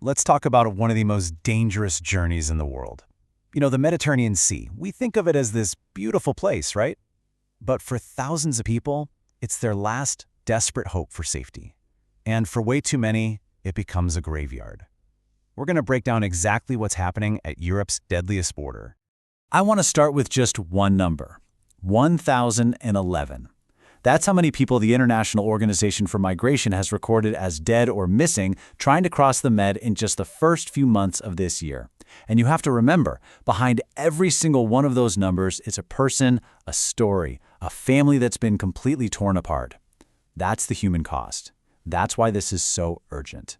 let's talk about one of the most dangerous journeys in the world. The Mediterranean Sea. We think of it as this beautiful place, right? But for thousands of people, it's their last desperate hope for safety. And for way too many, it becomes a graveyard. We're going to break down exactly what's happening at Europe's deadliest border. I want to start with just one number, 1,011. That's how many people the International Organization for Migration has recorded as dead or missing trying to cross the Med in just the first few months of this year. And you have to remember, behind every single one of those numbers is a person, a story, a family that's been completely torn apart. That's the human cost. That's why this is so urgent.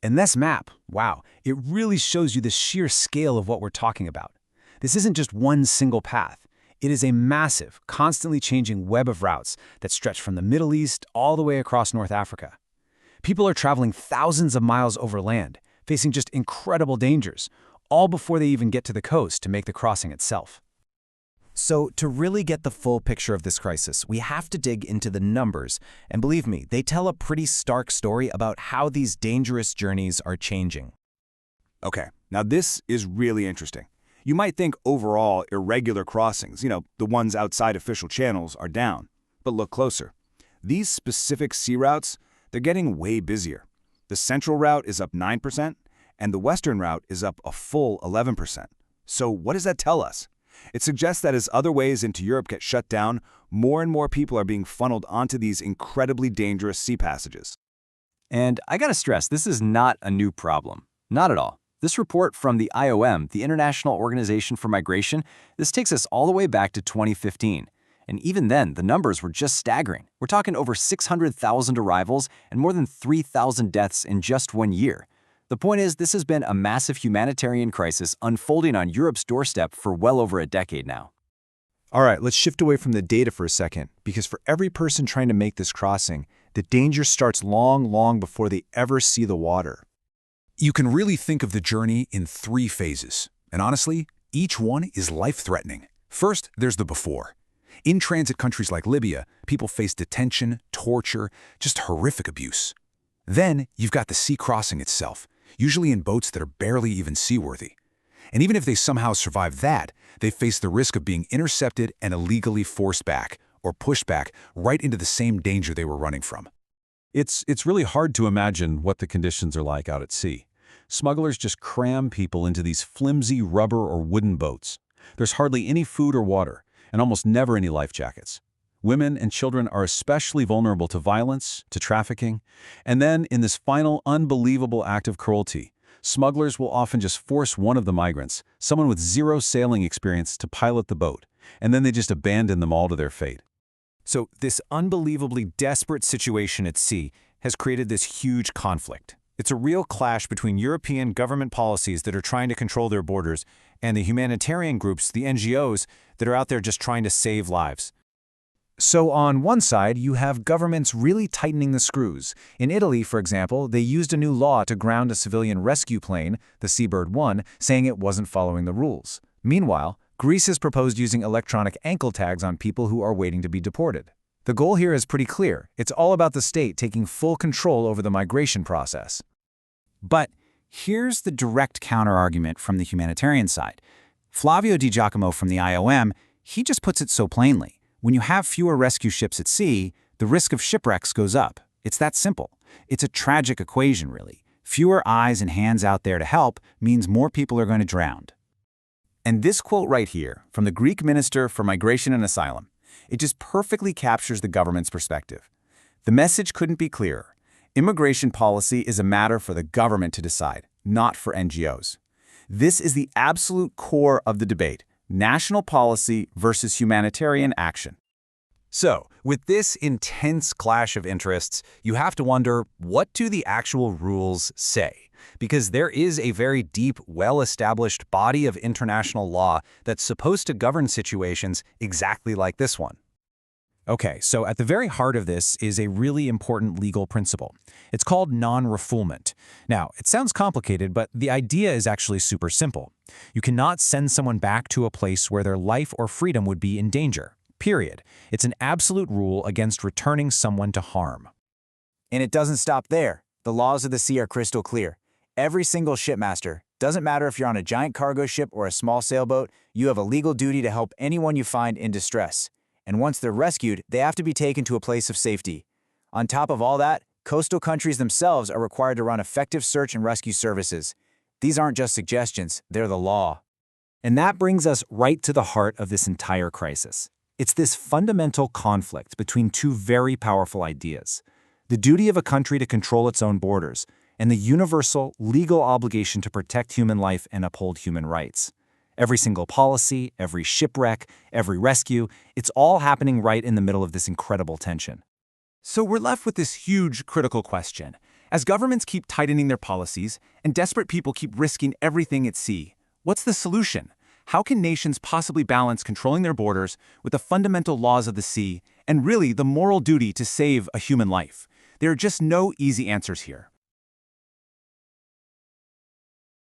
And this map, wow, it really shows you the sheer scale of what we're talking about. This isn't just one single path. It is a massive, constantly changing web of routes that stretch from the Middle East all the way across North Africa. People are traveling thousands of miles over land, facing just incredible dangers, all before they even get to the coast to make the crossing itself. So to really get the full picture of this crisis, we have to dig into the numbers. And believe me, they tell a pretty stark story about how these dangerous journeys are changing. Okay, now this is really interesting. You might think overall irregular crossings, the ones outside official channels, are down. But look closer. These specific sea routes, they're getting way busier. The central route is up 9%, and the western route is up a full 11%. So what does that tell us? It suggests that as other ways into Europe get shut down, more and more people are being funneled onto these incredibly dangerous sea passages. And I gotta stress, this is not a new problem. Not at all. This report from the IOM, the International Organization for Migration, this takes us all the way back to 2015. And even then, the numbers were just staggering. We're talking over 600,000 arrivals and more than 3,000 deaths in just 1 year. The point is, this has been a massive humanitarian crisis unfolding on Europe's doorstep for well over a decade now. All right, let's shift away from the data for a second, because for every person trying to make this crossing, the danger starts long before they ever see the water. You can really think of the journey in 3 phases, and honestly, each one is life-threatening. First, there's the before. In transit countries like Libya, people face detention, torture, just horrific abuse. Then, you've got the sea crossing itself, usually in boats that are barely even seaworthy. And even if they somehow survive that, they face the risk of being intercepted and illegally forced back, or pushed back, right into the same danger they were running from. It's really hard to imagine what the conditions are like out at sea. Smugglers just cram people into these flimsy rubber or wooden boats. There's hardly any food or water, and almost never any life jackets. Women and children are especially vulnerable to violence, to trafficking, and then in this final unbelievable act of cruelty, smugglers will often just force one of the migrants, someone with zero sailing experience, to pilot the boat, and then they just abandon them all to their fate. So this unbelievably desperate situation at sea has created this huge conflict. It's a real clash between European government policies that are trying to control their borders and the humanitarian groups, the NGOs, that are out there just trying to save lives. So on one side, you have governments really tightening the screws. In Italy, for example, they used a new law to ground a civilian rescue plane, the Seabird 1, saying it wasn't following the rules. Meanwhile, Greece has proposed using electronic ankle tags on people who are waiting to be deported. The goal here is pretty clear. It's all about the state taking full control over the migration process. But here's the direct counter-argument from the humanitarian side. Flavio Di Giacomo from the IOM, he just puts it so plainly. When you have fewer rescue ships at sea, the risk of shipwrecks goes up. It's that simple. It's a tragic equation, really. Fewer eyes and hands out there to help means more people are going to drown. And this quote right here, from the Greek Minister for Migration and Asylum, it just perfectly captures the government's perspective. The message couldn't be clearer. Immigration policy is a matter for the government to decide, not for NGOs. This is the absolute core of the debate: national policy versus humanitarian action. So, with this intense clash of interests, you have to wonder, what do the actual rules say? Because there is a very deep, well-established body of international law that's supposed to govern situations exactly like this one. Okay, so at the very heart of this is a really important legal principle. It's called non-refoulement. Now, it sounds complicated, but the idea is actually super simple. You cannot send someone back to a place where their life or freedom would be in danger. Period. It's an absolute rule against returning someone to harm. And it doesn't stop there. The laws of the sea are crystal clear. Every single shipmaster, doesn't matter if you're on a giant cargo ship or a small sailboat, you have a legal duty to help anyone you find in distress. And once they're rescued, they have to be taken to a place of safety. On top of all that, coastal countries themselves are required to run effective search and rescue services. These aren't just suggestions, they're the law. And that brings us right to the heart of this entire crisis. It's this fundamental conflict between two very powerful ideas: the duty of a country to control its own borders, and the universal, legal obligation to protect human life and uphold human rights. Every single policy, every shipwreck, every rescue, it's all happening right in the middle of this incredible tension. So we're left with this huge, critical question. As governments keep tightening their policies and desperate people keep risking everything at sea, what's the solution? How can nations possibly balance controlling their borders with the fundamental laws of the sea and really the moral duty to save a human life? There are just no easy answers here.